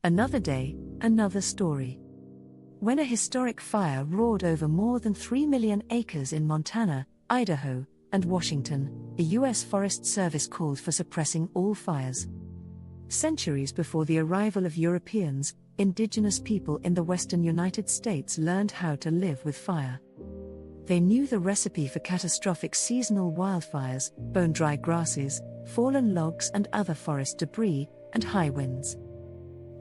Another day, another story. When a historic fire roared over more than 3 million acres in Montana, Idaho, and Washington, the U.S. Forest Service called for suppressing all fires. Centuries before the arrival of Europeans, indigenous people in the western United States learned how to live with fire. They knew the recipe for catastrophic seasonal wildfires, bone-dry grasses, fallen logs and other forest debris, and high winds.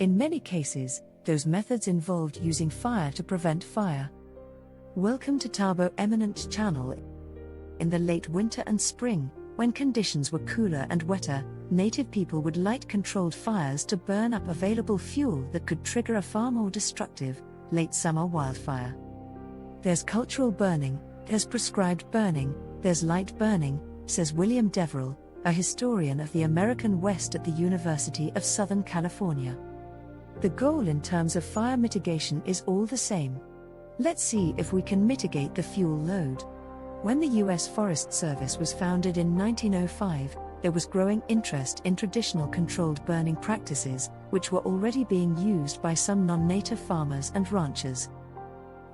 In many cases, those methods involved using fire to prevent fire. Welcome to Tabo Eminent Channel. In the late winter and spring, when conditions were cooler and wetter, native people would light controlled fires to burn up available fuel that could trigger a far more destructive, late summer wildfire. There's cultural burning, there's prescribed burning, there's light burning, says William Deverell, a historian of the American West at the University of Southern California. The goal in terms of fire mitigation is all the same. Let's see if we can mitigate the fuel load. When the U.S. Forest Service was founded in 1905, there was growing interest in traditional controlled burning practices, which were already being used by some non-native farmers and ranchers.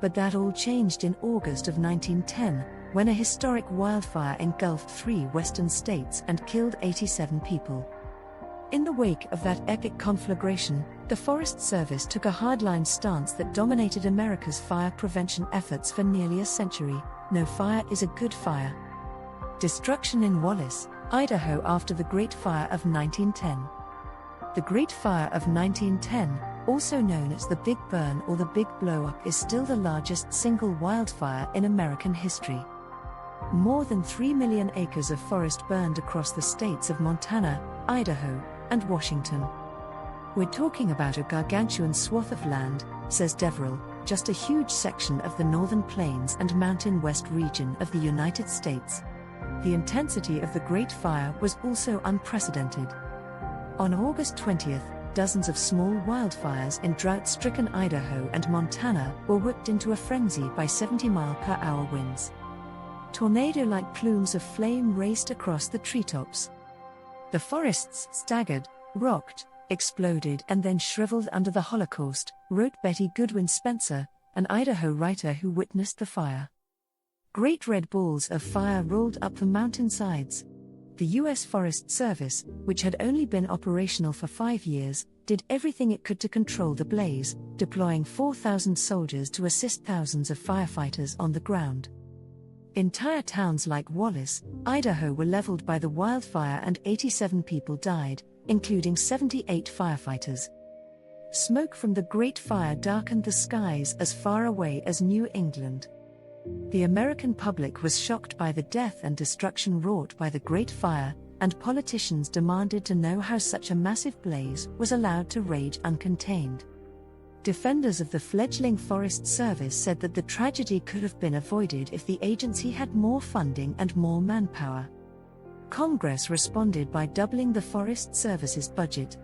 But that all changed in August of 1910, when a historic wildfire engulfed 3 western states and killed 87 people. In the wake of that epic conflagration, the Forest Service took a hardline stance that dominated America's fire prevention efforts for nearly a century. No fire is a good fire. Destruction in Wallace, Idaho after the Great Fire of 1910. The Great Fire of 1910, also known as the Big Burn or the Big Blowup, is still the largest single wildfire in American history. More than 3 million acres of forest burned across the states of Montana, Idaho, and Washington. We're talking about a gargantuan swath of land, says Deverell, just a huge section of the northern plains and mountain west region of the United States. The intensity of the Great Fire was also unprecedented. On August 20th, dozens of small wildfires in drought-stricken Idaho and Montana were whipped into a frenzy by 70-mile-per-hour winds. Tornado-like plumes of flame raced across the treetops. The forests staggered, rocked, exploded and then shriveled under the Holocaust, wrote Betty Goodwin Spencer, an Idaho writer who witnessed the fire. Great red balls of fire rolled up the mountainsides. The U.S. Forest Service, which had only been operational for 5 years, did everything it could to control the blaze, deploying 4,000 soldiers to assist thousands of firefighters on the ground. Entire towns like Wallace, Idaho were leveled by the wildfire and 87 people died, including 78 firefighters. Smoke from the Great Fire darkened the skies as far away as New England. The American public was shocked by the death and destruction wrought by the Great Fire, and politicians demanded to know how such a massive blaze was allowed to rage uncontained. Defenders of the fledgling Forest Service said that the tragedy could have been avoided if the agency had more funding and more manpower. Congress responded by doubling the Forest Service's budget.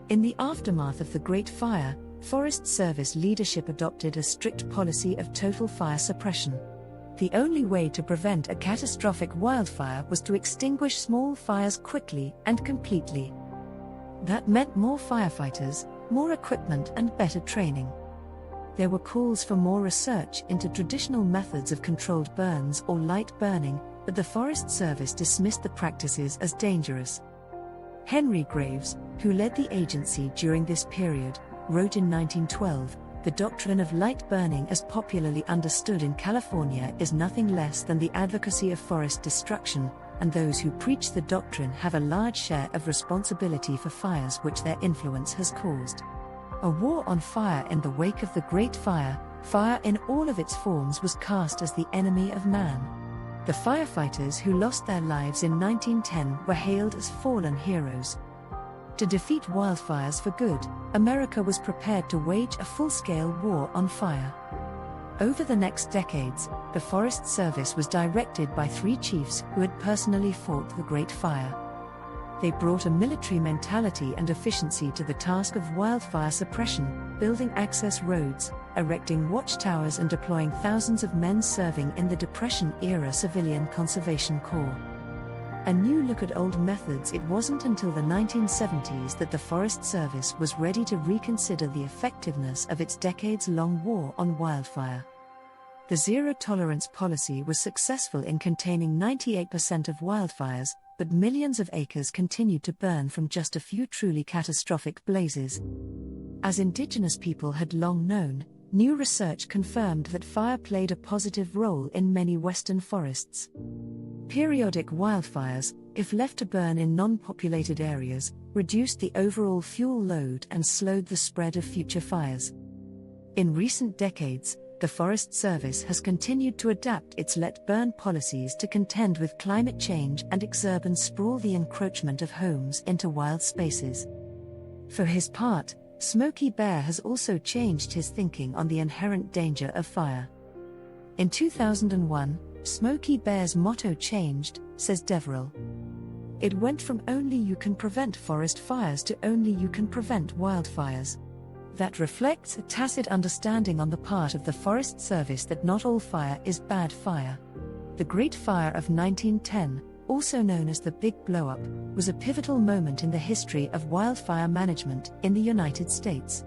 In the aftermath of the Great Fire, Forest Service leadership adopted a strict policy of total fire suppression. The only way to prevent a catastrophic wildfire was to extinguish small fires quickly and completely. That meant more firefighters, more equipment and better training. There were calls for more research into traditional methods of controlled burns or light burning, but the Forest Service dismissed the practices as dangerous. Henry Graves, who led the agency during this period, wrote in 1912, "The doctrine of light burning as popularly understood in California is nothing less than the advocacy of forest destruction, and those who preach the doctrine have a large share of responsibility for fires which their influence has caused." A war on fire. In the wake of the Great Fire, fire in all of its forms was cast as the enemy of man. The firefighters who lost their lives in 1910 were hailed as fallen heroes. To defeat wildfires for good, America was prepared to wage a full-scale war on fire. Over the next decades, the Forest Service was directed by 3 chiefs who had personally fought the Great Fire. They brought a military mentality and efficiency to the task of wildfire suppression, building access roads, erecting watchtowers and deploying thousands of men serving in the Depression-era Civilian Conservation Corps. A new look at old methods. It wasn't until the 1970s that the Forest Service was ready to reconsider the effectiveness of its decades-long war on wildfire. The zero-tolerance policy was successful in containing 98% of wildfires, but millions of acres continued to burn from just a few truly catastrophic blazes. As indigenous people had long known, new research confirmed that fire played a positive role in many western forests. Periodic wildfires, if left to burn in non-populated areas, reduced the overall fuel load and slowed the spread of future fires. In recent decades, the Forest Service has continued to adapt its let-burn policies to contend with climate change and exurban sprawl, the encroachment of homes into wild spaces. For his part, Smokey Bear has also changed his thinking on the inherent danger of fire. In 2001, Smokey Bear's motto changed, says Deverell. It went from "only you can prevent forest fires" to "only you can prevent wildfires." That reflects a tacit understanding on the part of the Forest Service that not all fire is bad fire. The Great Fire of 1910, also known as the Big Blowup, was a pivotal moment in the history of wildfire management in the United States.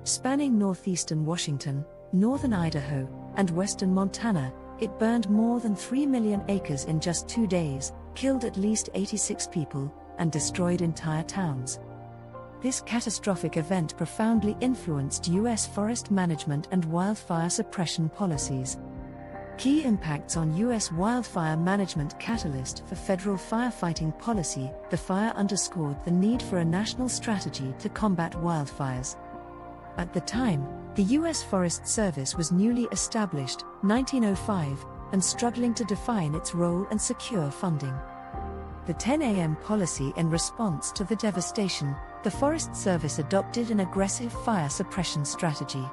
Spanning northeastern Washington, northern Idaho, and western Montana, it burned more than 3 million acres in just 2 days, killed at least 86 people, and destroyed entire towns. This catastrophic event profoundly influenced U.S. forest management and wildfire suppression policies. Key impacts on U.S. wildfire management. Catalyst for federal firefighting policy. The fire underscored the need for a national strategy to combat wildfires. At the time, the U.S. Forest Service was newly established, 1905, and struggling to define its role and secure funding. The 10 a.m. policy. In response to the devastation, the Forest Service adopted an aggressive fire suppression strategy.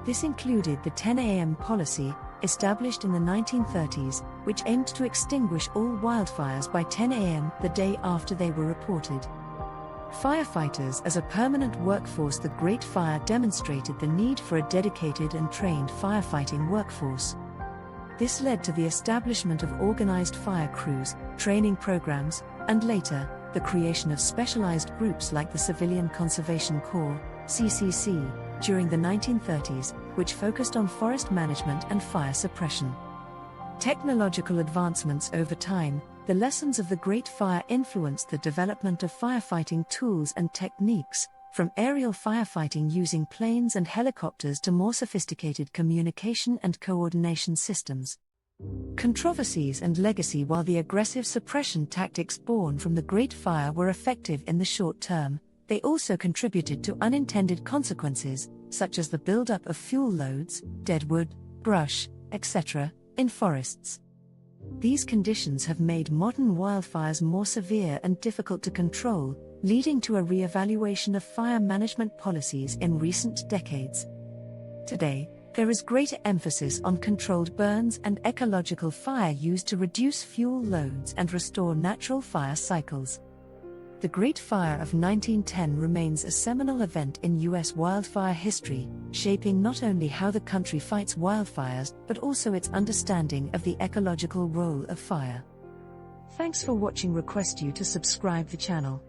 This included the 10 a.m. policy, established in the 1930s, which aimed to extinguish all wildfires by 10 a.m. the day after they were reported. Firefighters as a permanent workforce. The Great Fire demonstrated the need for a dedicated and trained firefighting workforce. This led to the establishment of organized fire crews, training programs, and later, the creation of specialized groups like the Civilian Conservation Corps, CCC, during the 1930s, which focused on forest management and fire suppression. Technological advancements. Over time, the lessons of the Great Fire influenced the development of firefighting tools and techniques, from aerial firefighting using planes and helicopters to more sophisticated communication and coordination systems. Controversies and legacy. While the aggressive suppression tactics born from the Great Fire were effective in the short term, they also contributed to unintended consequences, such as the buildup of fuel loads, deadwood, brush, etc., in forests. These conditions have made modern wildfires more severe and difficult to control, leading to a re-evaluation of fire management policies in recent decades. Today, there is greater emphasis on controlled burns and ecological fire use to reduce fuel loads and restore natural fire cycles. The Great Fire of 1910 remains a seminal event in U.S. wildfire history, shaping not only how the country fights wildfires but also its understanding of the ecological role of fire. Thanks for watching. Request you to subscribe the channel.